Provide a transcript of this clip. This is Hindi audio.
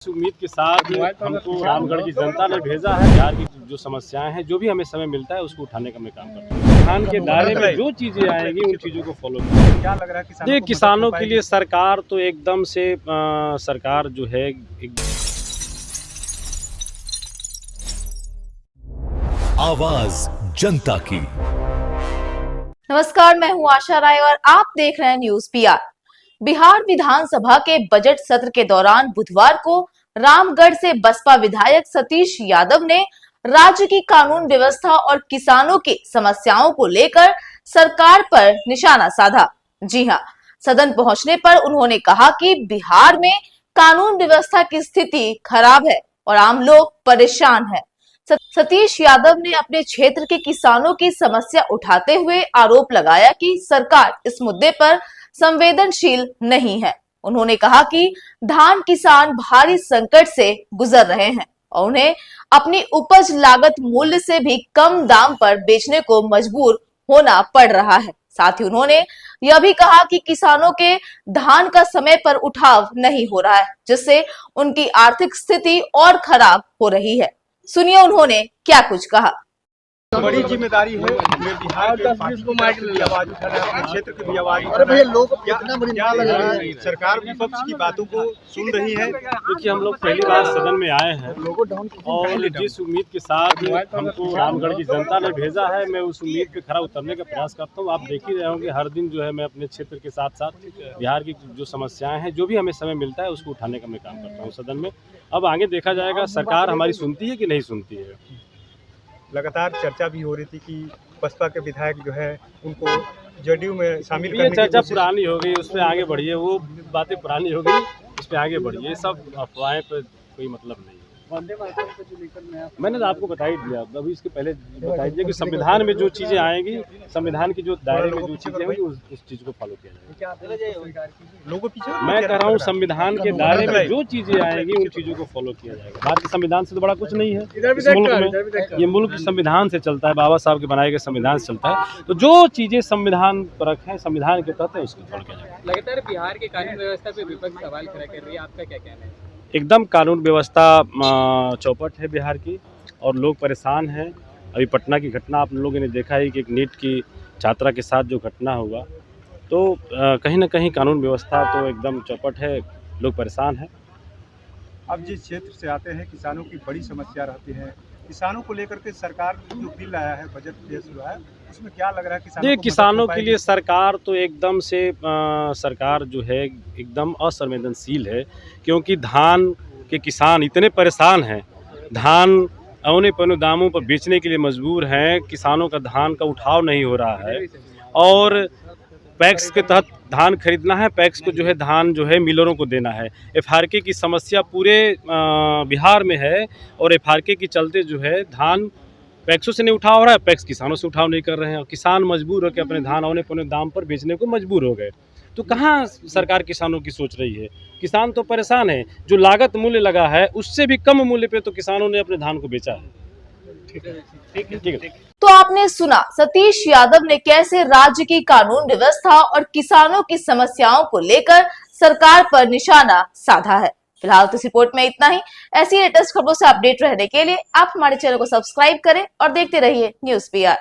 इस उम्मीद के साथ हमको रामगढ़ की जनता ने भेजा है। बिहार की जो समस्याएं हैं, जो भी हमें समय मिलता है उसको उठाने का मैं काम करता हूँ। धान के दायरे में जो चीजें आएंगी उन चीजों को फॉलो करेंगे। क्या लग रहा है देखिए, किसानों के लिए सरकार तो एकदम से सरकार जो है आवाज जनता की। नमस्कार, मैं हूं आशा राय और आप देख रहे हैं न्यूज पीआर। बिहार विधानसभा के बजट सत्र के दौरान बुधवार को रामगढ़ से बसपा विधायक सतीश यादव ने राज्य की कानून व्यवस्था और किसानों की समस्याओं को लेकर सरकार पर निशाना साधा। जी हां, सदन पहुंचने पर उन्होंने कहा कि बिहार में कानून व्यवस्था की स्थिति खराब है और आम लोग परेशान हैं। सतीश यादव ने अपने क्षेत्र के किसानों की समस्या उठाते हुए आरोप लगाया कि सरकार इस मुद्दे पर संवेदनशील नहीं है। उन्होंने कहा कि धान किसान भारी संकट से गुजर रहे हैं और उन्हें अपनी उपज लागत मूल्य से भी कम दाम पर बेचने को मजबूर होना पड़ रहा है। साथ ही उन्होंने यह भी कहा कि किसानों के धान का समय पर उठाव नहीं हो रहा है, जिससे उनकी आर्थिक स्थिति और खराब हो रही है। सुनिए उन्होंने क्या कुछ कहा। बड़ी जिम्मेदारी है बिहार के आवाज उठाना, अपने क्षेत्र की भी आवाज उठाना। लोग क्या लग रहा है सरकार विपक्ष की बातों को सुन रही है? क्योंकि हम लोग पहली बार सदन में आए हैं और जिस उम्मीद के साथ हमको रामगढ़ की जनता ने भेजा है, मैं उस उम्मीद पे खरा उतरने का प्रयास करता हूँ। आप देख ही रहे होंगे, हर दिन जो है मैं अपने क्षेत्र के साथ साथ बिहार की जो समस्याएं हैं, जो भी हमें समय मिलता है उसको उठाने का मैं काम करता हूँ सदन में। अब आगे देखा जाएगा सरकार हमारी सुनती है कि नहीं सुनती है। लगातार चर्चा भी हो रही थी कि बसपा के विधायक जो है उनको जदयू में शामिल करने की चर्चा पुरानी हो गई, उस पर आगे बढ़िए। वो बातें पुरानी हो गई, उस पर आगे बढ़िए। सब अफवाहें पर कोई मतलब नहीं है। मैंने तो आपको बता ही दिया, अभी इसके पहले बता दिया कि संविधान में जो चीज़ें आएंगी, संविधान की जो दायरे में जो चीज़ें होंगी उस चीज़ को फॉलो किया जाएगा। मैं कह रहा हूँ संविधान के दायरे में जो चीज़ें आएंगी उन चीज़ों को फॉलो किया जाएगा। बात संविधान से तो बड़ा कुछ नहीं है इस मुल्क में। ये मुल्क संविधान से चलता है, बाबा साहब के बनाए गए संविधान से चलता है। तो जो चीज़ें संविधान पर रखें, संविधान के तहत है, उसको फॉलो किया जाएगा। लगातार बिहार के कानून व्यवस्था पे विपक्ष सवाल खड़ा कर रही है, आपका क्या कहना है? एकदम कानून व्यवस्था चौपट है बिहार की और लोग परेशान हैं। अभी पटना की घटना आप लोगों ने देखा है कि एक नीट की छात्रा के साथ जो घटना हुआ, तो कहीं ना कहीं कानून व्यवस्था तो एकदम चौपट है, लोग परेशान हैं। अब जिस क्षेत्र से आते हैं, किसानों की बड़ी समस्या रहती है। किसानों को लेकर के सरकार जो बिल आया है, बजट पेश हुआ है, उसमें क्या लग रहा है? देखिए, किसानों के लिए सरकार तो एकदम से सरकार जो है एकदम असंवेदनशील है, क्योंकि धान के किसान इतने परेशान हैं, धान औने पौने दामों पर बेचने के लिए मजबूर हैं। किसानों का धान का उठाव नहीं हो रहा है और पैक्स के तहत धान खरीदना है, पैक्स को जो है धान जो है मिलरों को देना है। एफआरके की समस्या पूरे बिहार में है और एफआरके के चलते जो है धान पैक्सों से नहीं उठाव हो रहा है, पैक्स किसानों से उठाव नहीं कर रहे हैं और किसान मजबूर होकर अपने धान औने पौने दाम पर बेचने को मजबूर हो गए। तो कहाँ सरकार किसानों की सोच रही है? किसान तो परेशान है। जो लागत मूल्य लगा है उससे भी कम मूल्य पे तो किसानों ने अपने धान को बेचा है। ठीक है। तो आपने सुना सतीश यादव ने कैसे राज्य की कानून व्यवस्था और किसानों की समस्याओं को लेकर सरकार पर निशाना साधा है। फिलहाल तो इस रिपोर्ट में इतना ही। ऐसी लेटेस्ट खबरों से अपडेट रहने के लिए आप हमारे चैनल को सब्सक्राइब करें और देखते रहिए न्यूज पीआर।